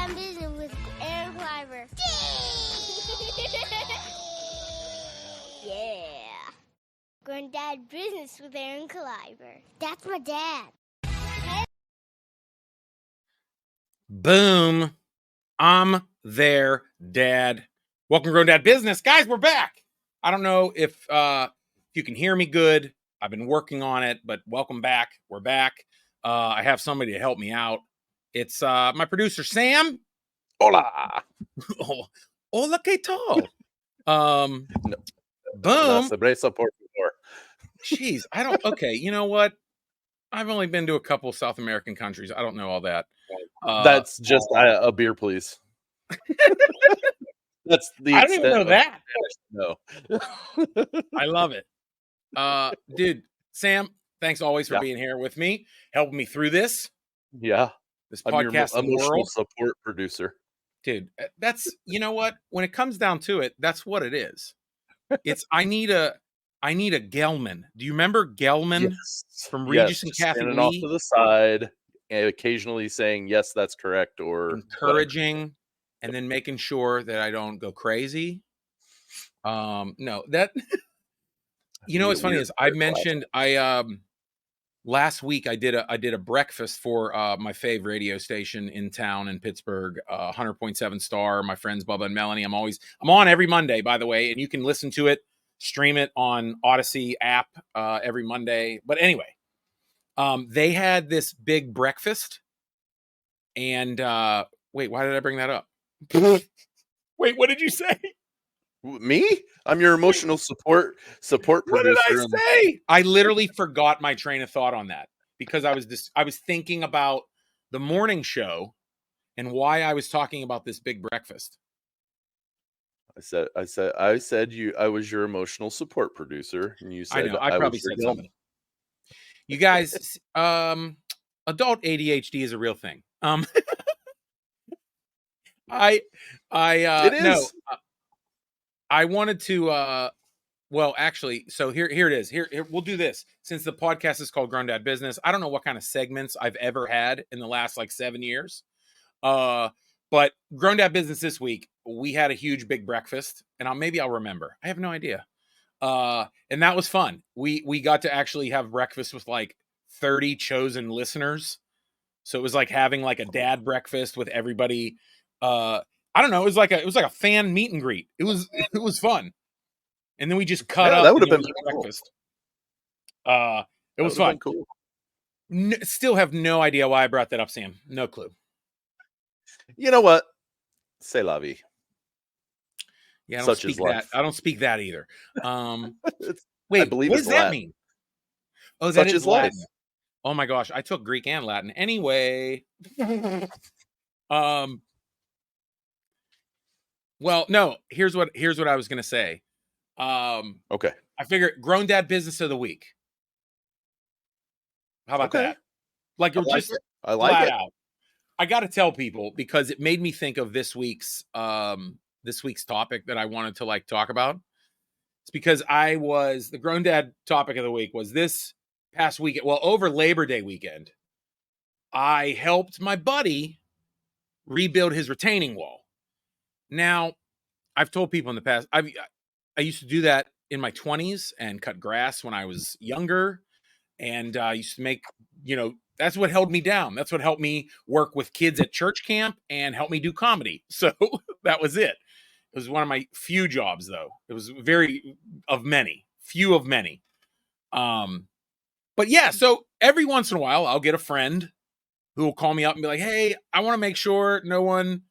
Dad Business with Aaron Kleiber. Yeah. Granddad Business with Aaron Kleiber. That's my dad. Boom. I'm their dad. Welcome to Granddad Business. Guys, we're back. I don't know if you can hear me good. I've been working on it, but welcome back. We're back. I have somebody to help me out. It's my producer, Sam. Hola. Hola, ¿qué tal? No. Boom. Jeez, I don't. Okay, you know what? I've only been to a couple of South American countries. I don't know all that. That's just a beer, please. That's the. I don't even know that. No. I love it. Dude, Sam, thanks always for being here with me, helping me through this. Yeah. This I'm your podcasting emotional world. support producer. Dude, that's, you know what? When it comes down to it, that's what it is. It's I need a Gelman. Do you remember Gelman from Regis and Kathy standing Lee? off to the side and occasionally saying, yes, that's correct, or encouraging whatever. And then making sure that I don't go crazy. No, that you know what's funny is I mentioned last week I did a breakfast for my fave radio station in town in Pittsburgh, 100.7 Star. My friends Bubba and Melanie. I'm on every Monday, by the way, and you can listen to it, stream it on Odyssey app every Monday. But anyway, they had this big breakfast, and wait, why did I bring that up? Wait, what did you say? Me? I'm your emotional support producer. What did I say? I literally forgot my train of thought on that because I was thinking about the morning show and why I was talking about this big breakfast. I said I was your emotional support producer, and you said I probably said something. You guys, adult ADHD is a real thing. It is. No, I wanted to well, actually, so here it is. Here we'll do this. Since the podcast is called Grown Dad Business, I don't know what kind of segments I've ever had in the last like 7 years. But Grown Dad Business this week, we had a huge big breakfast, and maybe I'll remember. I have no idea. And that was fun. We got to actually have breakfast with like 30 chosen listeners. So it was like having like a dad breakfast with everybody. I don't know. It was like a fan meet and greet. It was fun. And then we just cut up. That would have been breakfast. Cool. It was fun. Cool. Still have no idea why I brought that up, Sam. No clue. You know what? C'est la vie. Yeah, I don't speak that. I don't speak that either. Wait, what does that mean? Oh, that is Latin. Life. Oh my gosh, I took Greek and Latin. Anyway. Well, no, here's what I was gonna say. Okay. I figured Grown Dad Business of the Week. How about that? Like, you're just I like flat it. out. I got to tell people because it made me think of this week's topic that I wanted to like talk about. It's because the Grown Dad topic of the week was this past weekend. Well, over Labor Day weekend, I helped my buddy rebuild his retaining wall. Now, I've told people in the past, I used to do that in my 20s and cut grass when I was younger. And I used to make, that's what held me down. That's what helped me work with kids at church camp and helped me do comedy. So that was it. It was one of my few jobs, though. It was few of many. But yeah, so every once in a while, I'll get a friend who will call me up and be like, hey, I want to make sure no one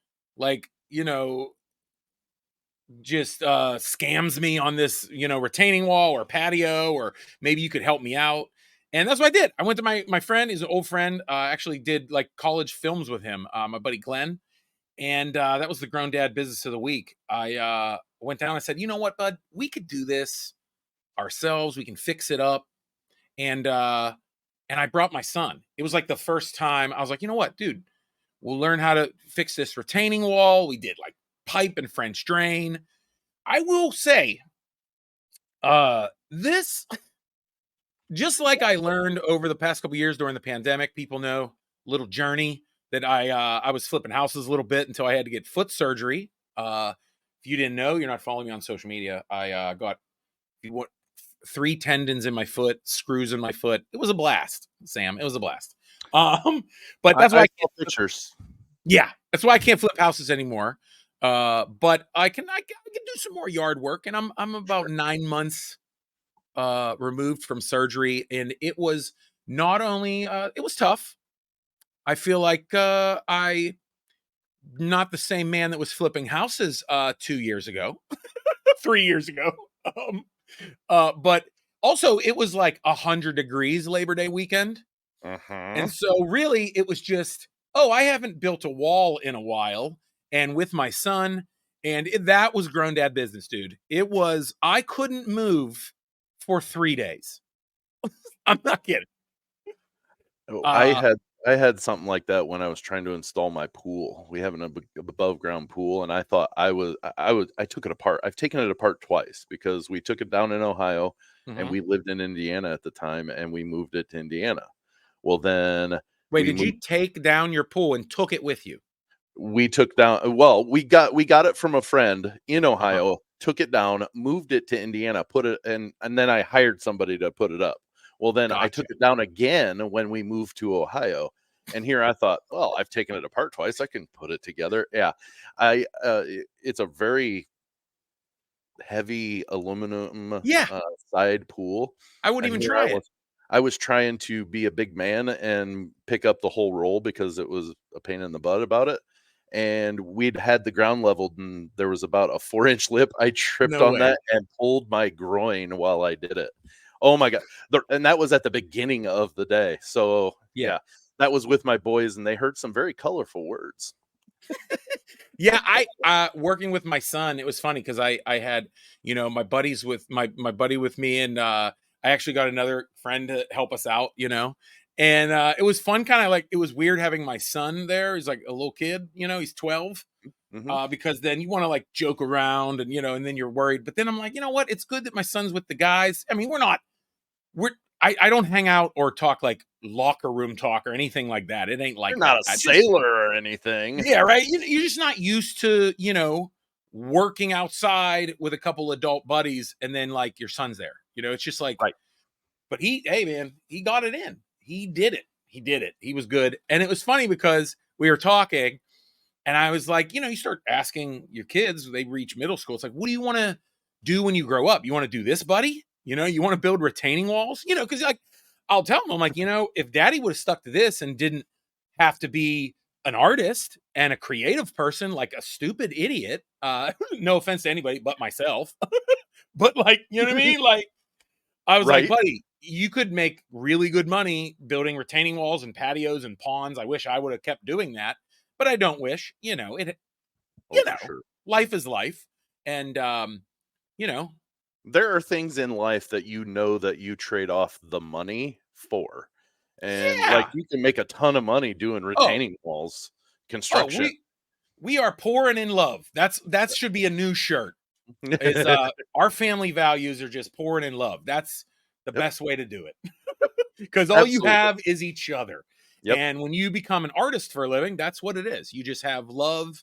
just scams me on this, retaining wall or patio, or maybe you could help me out. And that's what I did. I went to my friend. He's an old friend. Actually did like college films with him, my buddy Glenn. And that was the Grown Dad Business of the Week. I went down and I said, you know what, bud? We could do this ourselves. We can fix it up. And I brought my son. It was like the first time I was like, you know what, dude? We'll learn how to fix this retaining wall. We did like pipe and French drain. I will say, this... Just like I learned over the past couple of years during the pandemic, people know little journey that I was flipping houses a little bit until I had to get foot surgery. If you didn't know, you're not following me on social media. I got 3 tendons in my foot, screws in my foot. It was a blast, Sam. It was a blast. But that's why I saw pictures. Yeah, that's why I can't flip houses anymore. But I can do some more yard work, and I'm about 9 months removed from surgery, and it was not only it was tough. I feel like I not the same man that was flipping houses 2 years ago, 3 years ago. But also it was like 100 degrees Labor Day weekend. And so really it was just, I haven't built a wall in a while. And with my son, and that was grown dad business, dude. It was, I couldn't move for 3 days. I'm not kidding. I had something like that when I was trying to install my pool. We have an above ground pool, and I thought I took it apart. I've taken it apart twice because we took it down in Ohio and we lived in Indiana at the time, and we moved it to Indiana. Well, then wait, did you take down your pool and took it with you? We took down, well, we got it from a friend in Ohio, took it down, moved it to Indiana, put it and then I hired somebody to put it up. Well, then I took it down again when we moved to Ohio. And here I thought, well, I've taken it apart twice. I can put it together. Yeah. It's a very heavy aluminum side pool. I wouldn't even try it. I was trying to be a big man and pick up the whole roll because it was a pain in the butt about it. And we'd had the ground leveled, and there was about a 4-inch lip. I tripped on that and pulled my groin while I did it. Oh my God. And that was at the beginning of the day. So yeah, that was with my boys, and they heard some very colorful words. Yeah, I working with my son, it was funny because I had, my buddies with my buddy with me, and I actually got another friend to help us out, and it was fun, kind of like, it was weird having my son there. He's like a little kid, he's 12, because then you want to like joke around and, and then you're worried. But then I'm like, you know what? It's good that my son's with the guys. I mean, I don't hang out or talk like locker room talk or anything like that. It ain't like you're not a sailor or anything. Yeah, right. You're just not used to, working outside with a couple adult buddies and then like your son's there. It's just like, right. But hey man, he got it in. He did it. He was good. And it was funny because we were talking and I was like, you start asking your kids, they reach middle school. It's like, what do you want to do when you grow up? You want to do this, buddy? You want to build retaining walls? Because like, I'll tell them, I'm like, if daddy would have stuck to this and didn't have to be an artist and a creative person like a stupid idiot, no offense to anybody but myself, but like, you know what I mean? Like, I was like, buddy, you could make really good money building retaining walls and patios and ponds. I wish I would have kept doing that, but I don't wish, sure. Life is life. And, there are things in life that that you trade off the money for. And like, you can make a ton of money doing retaining walls, construction. We are poor and in love. That should be a new shirt. It's our family values are just poor and in love. That's the best way to do it. Because all you have is each other. Yep. And when you become an artist for a living, that's what it is. You just have love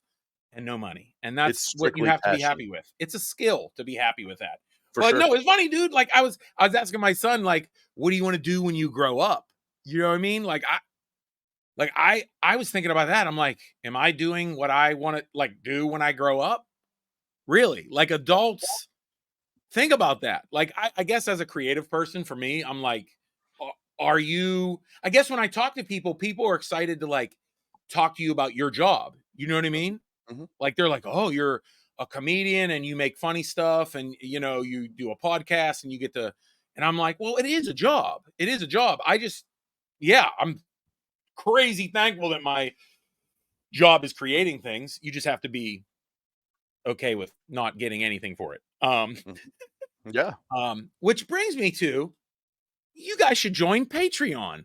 and no money. And that's what you have to be happy with. It's a skill to be happy with that. But no, it's funny, dude. Like I was asking my son, like, what do you want to do when you grow up? You know what I mean? Like I was thinking about that. I'm like, am I doing what I want to like do when I grow up? Really? Like adults think about that. Like I guess as a creative person, for me, I'm like, are you? I guess when I talk to people are excited to like talk to you about your job. You know what I mean? Mm-hmm. Like they're like, oh, you're a comedian and you make funny stuff and you do a podcast and you get to, and I'm like, well, it is a job. It is a job. I'm crazy thankful that my job is creating things. You just have to be okay with not getting anything for it. Which brings me to, you guys should join Patreon.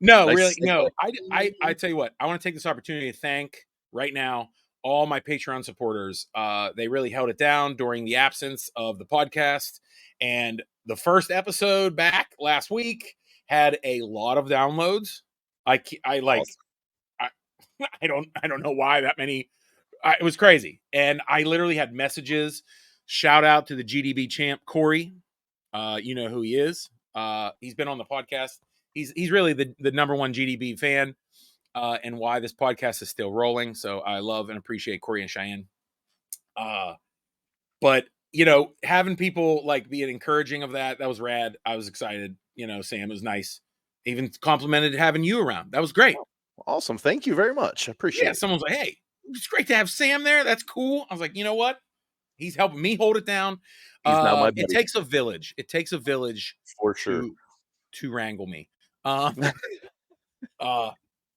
No, nice. Really, no. I tell you what, I want to take this opportunity to thank right now all my Patreon supporters. They really held it down during the absence of the podcast, and the first episode back last week had a lot of downloads. I like, Awesome. I don't know why that many. It was crazy. And I literally had messages. Shout out to the GDB champ, Corey. You know who he is. He's been on the podcast. He's really the number one GDB fan, and why this podcast is still rolling. So I love and appreciate Corey and Cheyenne. But having people like being encouraging of that was rad. I was excited. Sam, was nice. Even complimented having you around. That was great. Awesome. Thank you very much. I appreciate it. Someone's like, hey, it's great to have Sam there. That's cool. I was like, you know what? He's helping me hold it down. He's now my buddy. It takes a village. It takes a village for sure to wrangle me.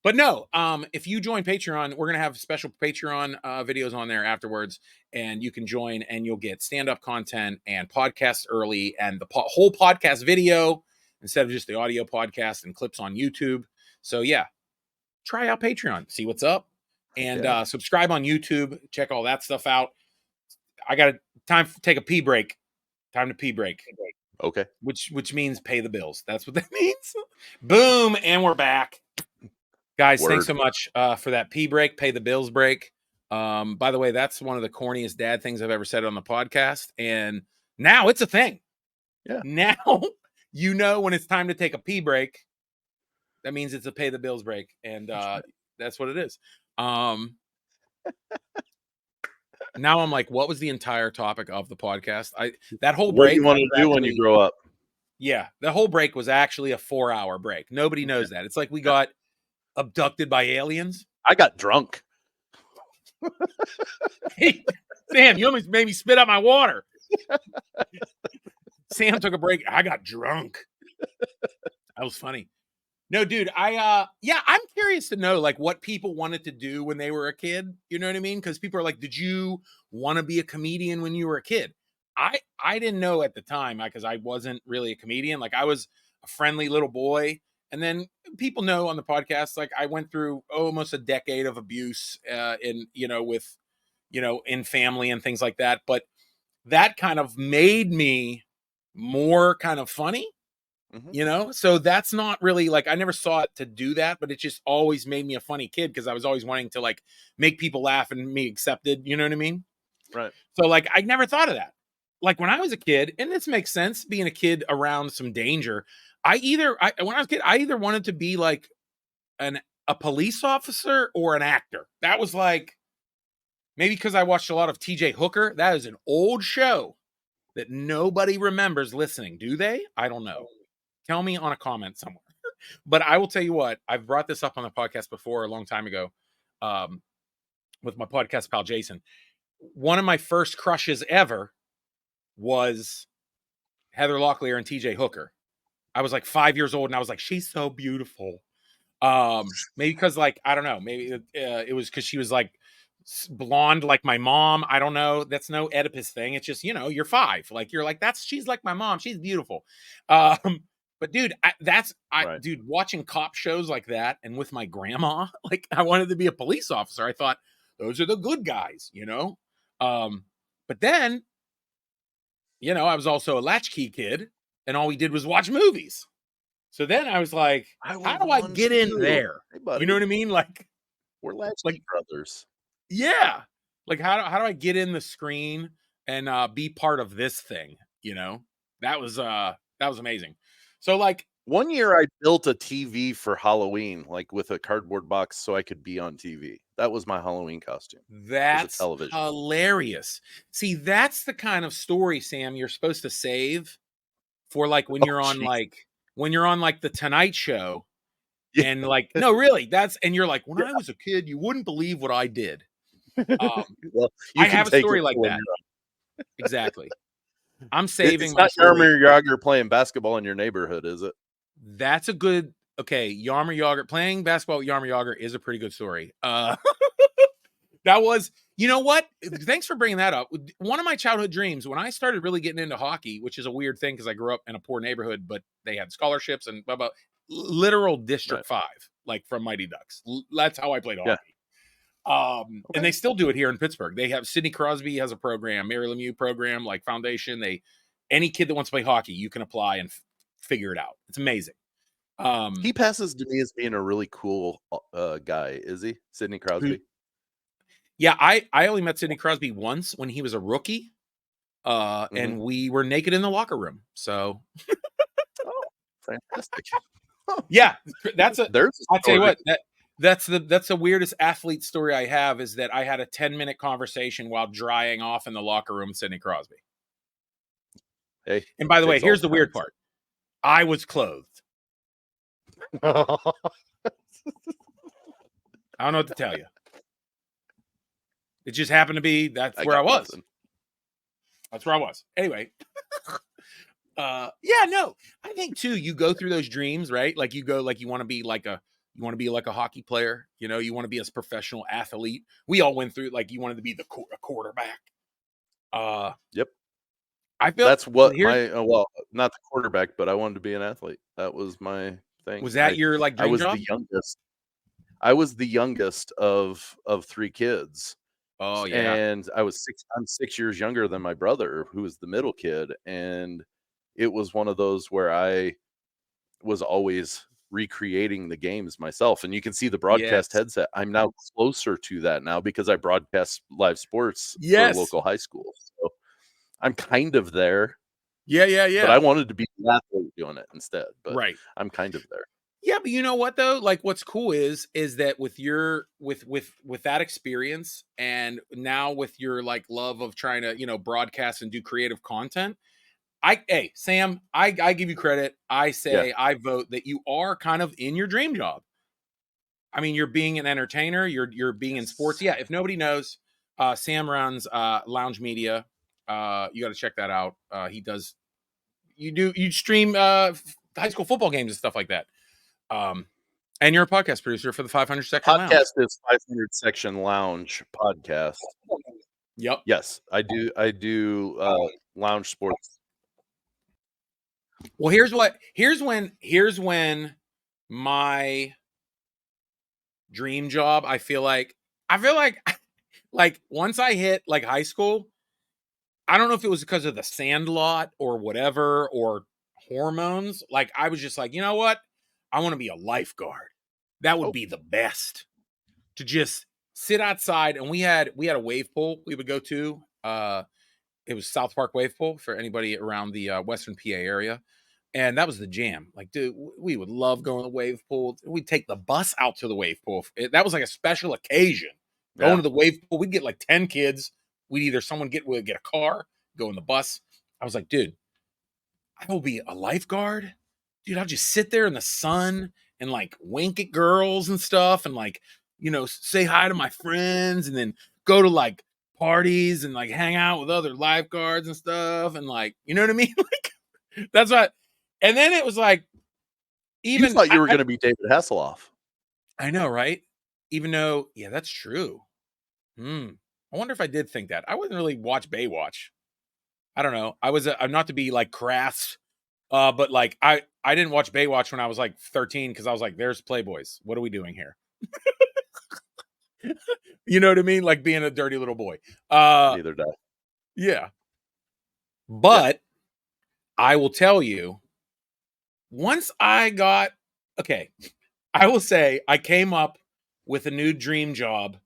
But no, if you join Patreon, we're going to have special Patreon videos on there afterwards, and you can join and you'll get stand-up content and podcasts early and the whole podcast video instead of just the audio podcast and clips on YouTube. So yeah, try out Patreon, see what's up, and subscribe on YouTube. Check all that stuff out. I got time to take a pee break. Time to pee break. Okay. Which means pay the bills. That's what that means. Boom, and we're back. Guys, thanks so much for that pee break, pay the bills break. By the way, that's one of the corniest dad things I've ever said on the podcast. And now it's a thing. Yeah. Now, when it's time to take a pee break, that means it's a pay the bills break. And that's what it is. Now I'm like, what was the entire topic of the podcast? That whole break. What do you want to do when you grow up? Yeah. The whole break was actually a 4-hour break. Nobody knows that. It's like we got abducted by aliens. I got drunk. Hey, Sam, you almost made me spit out my water. Sam took a break. I got drunk. That was funny. No, dude, I'm curious to know like what people wanted to do when they were a kid. You know what I mean? Because people are like, did you want to be a comedian when you were a kid? I didn't know at the time because I wasn't really a comedian. Like I was a friendly little boy. And then people know on the podcast, like I went through almost a decade of abuse in family and things like that. But that kind of made me more kind of funny. So that's not really like I never saw it to do that, but it just always made me a funny kid because I was always wanting to like make people laugh and be accepted. You know what I mean? Right. So like I never thought of that. Like when I was a kid, and this makes sense being a kid around some danger. When I was a kid, I either wanted to be like a police officer or an actor. That was like maybe because I watched a lot of TJ Hooker. That is an old show that nobody remembers listening. Do they? I don't know. Tell me on a comment somewhere. But I will tell you what, I've brought this up on the podcast before a long time ago with my podcast pal Jason. One of my first crushes ever was Heather Locklear and TJ Hooker. I was like 5 years old and I was like, she's so beautiful. Maybe because like, I don't know, maybe it was because she was like blonde like my mom. I don't know. That's no Oedipus thing. It's just, you're 5. Like you're like, she's like my mom. She's beautiful. But dude, dude, watching cop shows like that and with my grandma, like I wanted to be a police officer. I thought those are the good guys, But then, I was also a latchkey kid and all we did was watch movies. So then I was like, how do I get in there? Hey, you know what I mean? Like we're latchkey brothers. Yeah. Like how do I get in the screen and be part of this thing? That was amazing. So like one year I built a TV for Halloween, like with a cardboard box so I could be on TV. That was my Halloween costume. That's hilarious. See, that's the kind of story, Sam, you're supposed to save for like when you're on like the Tonight Show. Yeah. And like, no, really, and you're like, when I was a kid, you wouldn't believe what I did. Well, I have a story like that. Exactly. I'm saving. It's not Yarmir Yager playing basketball in your neighborhood, is it? That's a good. Okay, Yarmir Yager playing basketball with Yarmir Yager is a pretty good story. That was. You know what? Thanks for bringing that up. One of my childhood dreams when I started really getting into hockey, which is a weird thing because I grew up in a poor neighborhood, but they had scholarships and blah blah. Literal District 5, like from Mighty Ducks. That's how I played hockey. And they still do it here in Pittsburgh. They have Sidney Crosby has a program, Mary Lemieux program, like foundation. Any kid that wants to play hockey, you can apply and figure it out. It's amazing. He passes to me as being a really cool guy. Is he? Sidney Crosby? Yeah, I only met Sidney Crosby once when he was a rookie. And we were naked in the locker room. So oh, fantastic. Yeah, that's a There's a I'll tell you story. what, that's the weirdest athlete story I have is that I had a 10-minute conversation while drying off in the locker room with Sidney Crosby. Hey, and by the way, takes here's all the weird kinds. part. I was clothed. I don't know what to tell you. It just happened to be that's where I was. Nothing. That's where I was. Anyway. Yeah, no. I think too, you go through those dreams, right? Like you go like you want to be like a hockey player, you know, you want to be a professional athlete. We all went through like you wanted to be a quarterback. Yep. I feel that's what here's my well, not the quarterback, but I wanted to be an athlete. That was my thing. Was that your like I dream was job? the youngest. I was the youngest of 3 kids. Oh yeah. And I'm 6 years younger than my brother, who was the middle kid, and it was one of those where I was always recreating the games myself. And you can see the broadcast Yes. headset. I'm now closer to that now because I broadcast live sports for Yes. local high school. So I'm kind of there. Yeah. But I wanted to be an athlete doing it instead. But Right. I'm kind of there. Yeah, but you know what though? Like what's cool is that with your with that experience and now with your like love of trying to, you know, broadcast and do creative content, hey, Sam, I give you credit. I say I vote that you are kind of in your dream job. I mean, you're being an entertainer, you're being in sports. Yeah, if nobody knows, Sam runs Lounge Media. You got to check that out. He does you stream high school football games and stuff like that. And you're a podcast producer for the 500 Section Lounge. Podcast is 500 Section Lounge podcast. Yep. Yes, I do lounge sports. Well, here's when my dream job, I feel like like once I hit like high school, I don't know if it was because of the Sandlot or whatever or hormones. Like I was just like, you know what? I want to be a lifeguard. That would be the best. To just sit outside, and we had a wave pool we would go to. It was South Park Wave Pool for anybody around the Western PA area. And that was the jam. Like, dude, we would love going to the wave pool. We'd take the bus out to the wave pool. That was like a special occasion. Going to the wave pool, we'd get like 10 kids. We'd either we'd get a car, go in the bus. I was like, dude, I will be a lifeguard. Dude, I'll just sit there in the sun and like wink at girls and stuff and like, you know, say hi to my friends and then go to like parties and like hang out with other lifeguards and stuff. And like, you know what I mean? Like, that's what. And then it was like, even you thought you were going to be David Hasselhoff. I know, right? Even though, yeah, that's true. I wonder if I did think that. I wouldn't really watch Baywatch. I don't know. I'm not to be like crass, but like I didn't watch Baywatch when I was like 13 because I was like, there's Playboys. What are we doing here? You know what I mean? Like being a dirty little boy. Neither did I. Yeah. But I will tell you, once I will say I came up with a new dream job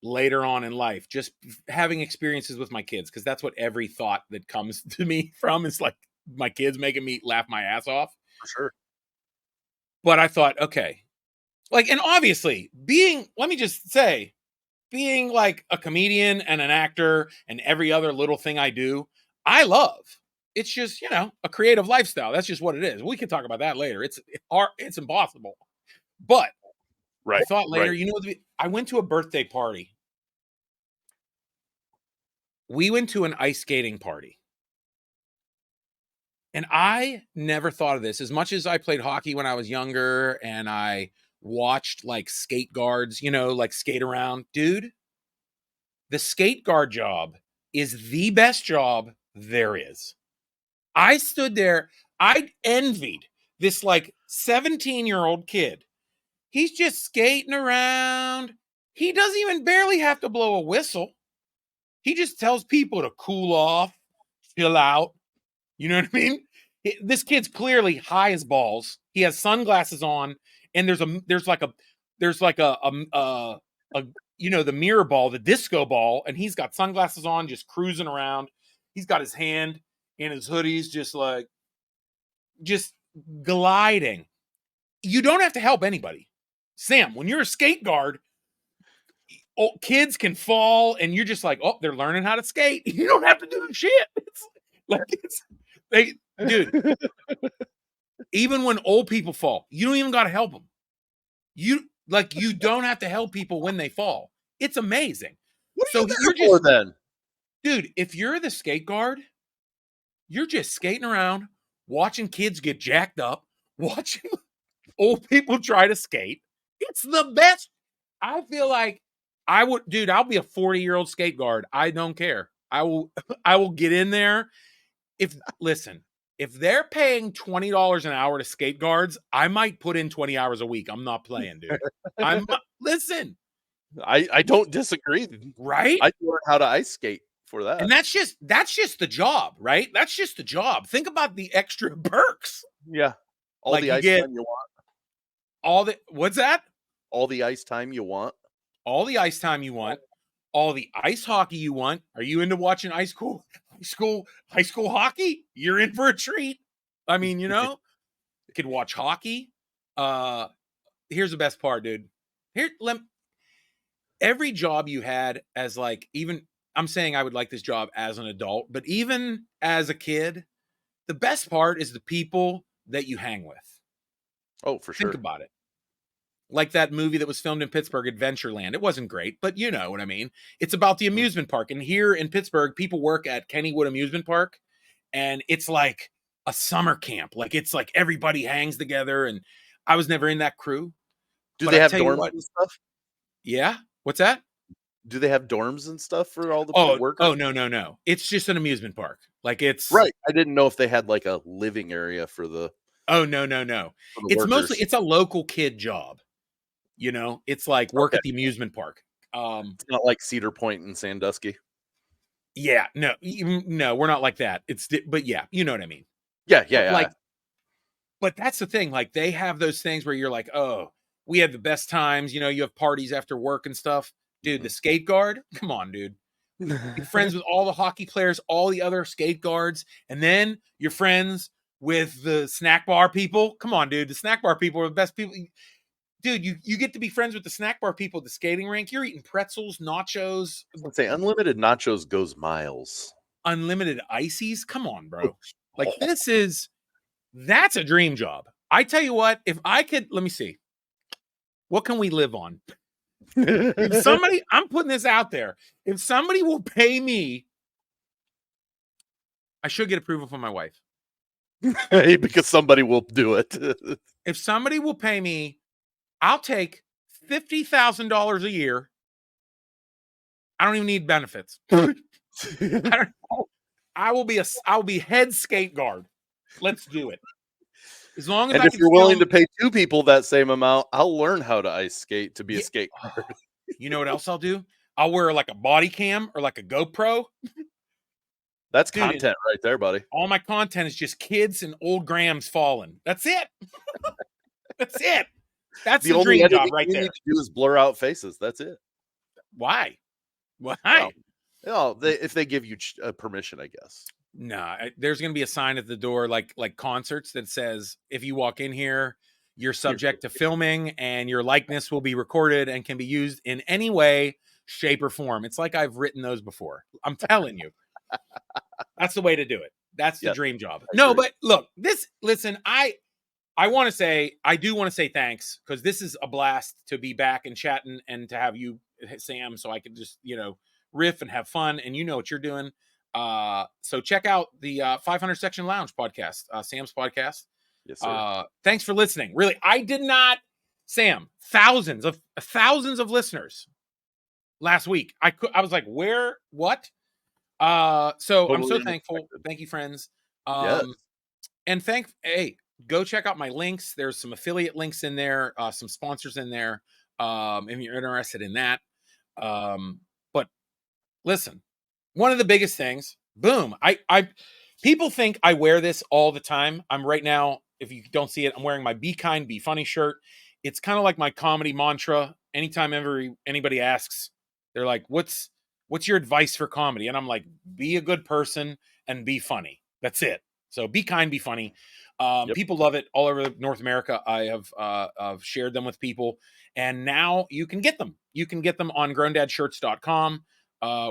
later on in life, just having experiences with my kids, because that's what every thought that comes to me from is like my kids making me laugh my ass off. For sure. But I thought, okay, like, and obviously let me just say, being like a comedian and an actor and every other little thing I do, I love. It's just, you know, a creative lifestyle. That's just what it is. We can talk about that later. It's impossible. But I thought later, you know, I went to a birthday party. We went to an ice skating party. And I never thought of this. As much as I played hockey when I was younger and I watched like skate guards, you know, like skate around. Dude, the skate guard job is the best job there is. I stood there. I envied this like 17-year-old kid. He's just skating around. He doesn't even barely have to blow a whistle. He just tells people to cool off, chill out. You know what I mean? This kid's clearly high as balls. He has sunglasses on, and there's like a the mirror ball, the disco ball, and he's got sunglasses on, just cruising around. He's got his hand in his hoodies, just gliding. You don't have to help anybody. Sam, when you're a skate guard, kids can fall, and you're just like, oh, they're learning how to skate. You don't have to do shit. Dude. Even when old people fall, you don't even got to help them. You don't have to help people when they fall. It's amazing. What are you there for then? Dude, if you're the skate guard, you're just skating around, watching kids get jacked up, watching old people try to skate. It's the best. I feel like I'll be a 40-year-old skate guard. I don't care. I will get in there. If they're paying $20 an hour to skate guards, I might put in 20 hours a week. I'm not playing, dude. Listen. I don't disagree. Right? I learned how to ice skate for that. And that's just the job, right? That's just the job. Think about the extra perks. Yeah. All the ice time you want. What's that? All the ice time you want. All the ice time you want. All the ice hockey you want. Are you into watching high school hockey? You're in for a treat. I mean, you could watch hockey. Here's the best part, dude. Every job you had as I'm saying I would like this job as an adult, but even as a kid, the best part is the people that you hang with. Oh, for sure. Think about it. Like that movie that was filmed in Pittsburgh, Adventureland. It wasn't great, but you know what I mean. It's about the amusement park. And here in Pittsburgh, people work at Kennywood Amusement Park. And it's like a summer camp. Like it's like everybody hangs together. And I was never in that crew. Do they have dorms and stuff? Yeah. What's that? Do they have dorms and stuff for all the workers? Oh, no. It's just an amusement park. Like it's right. I didn't know if they had like a living area for the. Oh, no. It's a local kid job. It's like work at the amusement park. It's not like Cedar Point and Sandusky. Yeah, no, we're not like that. But yeah, you know what I mean. Yeah. But that's the thing. Like they have those things where you're like, oh, we had the best times. You have parties after work and stuff. Dude, the skate guard. Come on, dude. You're friends with all the hockey players, all the other skate guards, and then you're friends with the snack bar people. Come on, dude. The snack bar people are the best people. Dude, you get to be friends with the snack bar people at the skating rink. You're eating pretzels, nachos. Let's say unlimited nachos goes miles. Unlimited ices? Come on, bro. Like that's a dream job. I tell you what, if I could, let me see. What can we live on? I'm putting this out there. If somebody will pay me, I should get approval from my wife. Because somebody will do it. If somebody will pay me, I'll take $50,000 a year. I don't even need benefits. I'll be head skate guard. Let's do it. As long as if you're willing to pay two people that same amount, I'll learn how to ice skate to be a skate guard. You know what else I'll do? I'll wear like a body cam or like a GoPro. That's content right there, buddy. All my content is just kids and old Grams falling. That's it. That's it. That's the only dream job right there. Need to do is blur out faces. That's it. Why? If they give you permission, I guess. Nah, there's going to be a sign at the door, like concerts, that says, if you walk in here, you're subject to filming and your likeness will be recorded and can be used in any way, shape, or form. It's like I've written those before. I'm telling you. That's the way to do it. That's the dream job. No, but look, I want to say, I do want to say thanks, because this is a blast to be back and chatting and to have you, Sam, so I could just, riff and have fun, and you know what you're doing. So check out the 500 Section Lounge podcast, Sam's podcast. Yes, sir. Thanks for listening. Really, I did not, Sam, thousands of listeners last week. I was like, where, what? So totally I'm so thankful. Thank you, friends. Yes. And hey, go check out my links. There's some affiliate links in there, some sponsors in there. If you're interested in that. But listen, one of the biggest things, boom. People think I wear this all the time. I'm right now, if you don't see it, I'm wearing my Be Kind, Be Funny shirt. It's kind of like my comedy mantra. Anytime anybody asks, they're like, what's your advice for comedy? And I'm like, be a good person and be funny. That's it. So be kind, be funny. People love it all over North America. I have shared them with people, and now you can get them. You can get them on growndadshirts.com.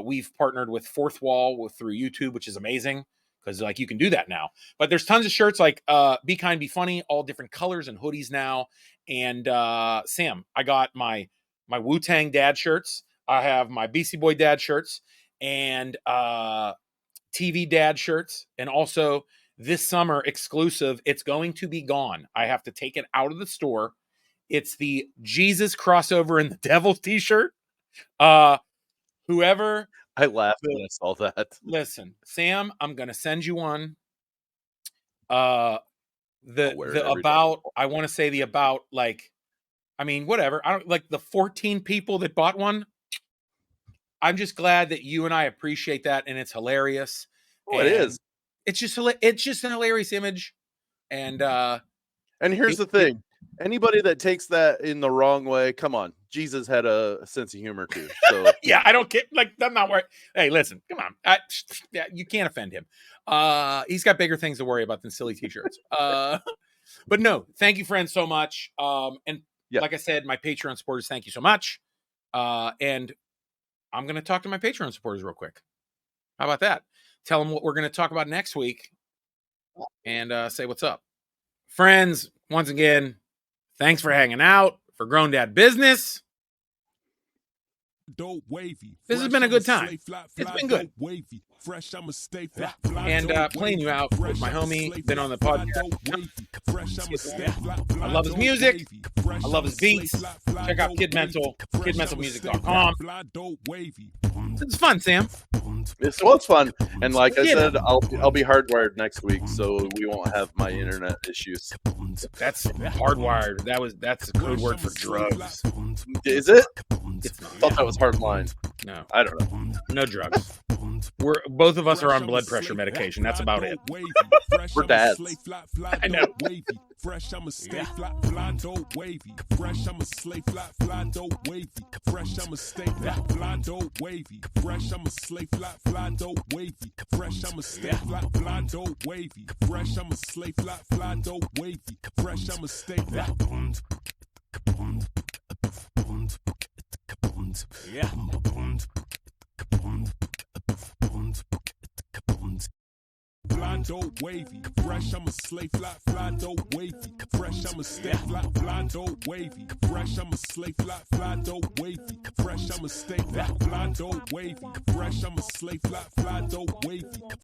We've partnered with Fourth Wall through YouTube, which is amazing because like you can do that now. But there's tons of shirts like Be Kind, Be Funny, all different colors and hoodies now. And Sam, I got my Wu-Tang dad shirts. I have my BC Boy dad shirts and TV dad shirts, and also this summer exclusive, it's going to be gone. I have to take it out of the store. It's the Jesus crossover and the devil t-shirt. Whoever. I laughed when I saw that. Listen, Sam, I'm going to send you one. I want to say the about, like, I mean, whatever. I don't like the 14 people that bought one. I'm just glad that you and I appreciate that, and it's hilarious. Oh, it is. It's just an hilarious image, and here's the thing: anybody that takes that in the wrong way, come on, Jesus had a sense of humor too. So yeah, I don't get like I'm not worried. Hey, listen, come on, you can't offend him. He's got bigger things to worry about than silly t-shirts. But no, thank you, friends, so much. Like I said, my Patreon supporters, thank you so much. And I'm going to talk to my Patreon supporters real quick. How about that? Tell them what we're going to talk about next week and say what's up. Friends, once again, thanks for hanging out for Grown Dad Business. This has been a good time. It's been good. And playing you out with my homie, been on the podcast. I love his music. I love his beats. Check out Kid Mental, kidmentalmusic.com. It's fun, Sam. It's fun. And like I said, I'll be hardwired next week, so we won't have my internet issues. That's hardwired. That's a code word for drugs. Is it? I thought that was hardline. No. I don't know. No drugs. Both of us are on blood pressure medication. That's about it. We're dads. I know. Fresh, I'ma stay fly, fly, dope, wavy. Fresh, I'ma slay fly, fly, dope, wavy. Fresh, I'ma stay fly, fly, dope, wavy. Fresh, I'ma slay fly, fly, dope, wavy. Fresh, I'ma stay fly, fly, dope, wavy. Fresh, I'ma slay fly, fly, dope, wavy. Fresh, I'ma stay fly. Yeah. Fly dope wavy, fresh, I'ma slay fly, fly dope wavy, fresh, I'ma stay fly, fly dope wavy, fresh, I'ma slay fly, fly dope wavy, fresh, I'ma stay fly, fly dope wavy, fresh, I'ma slay fly, fly dope wavy.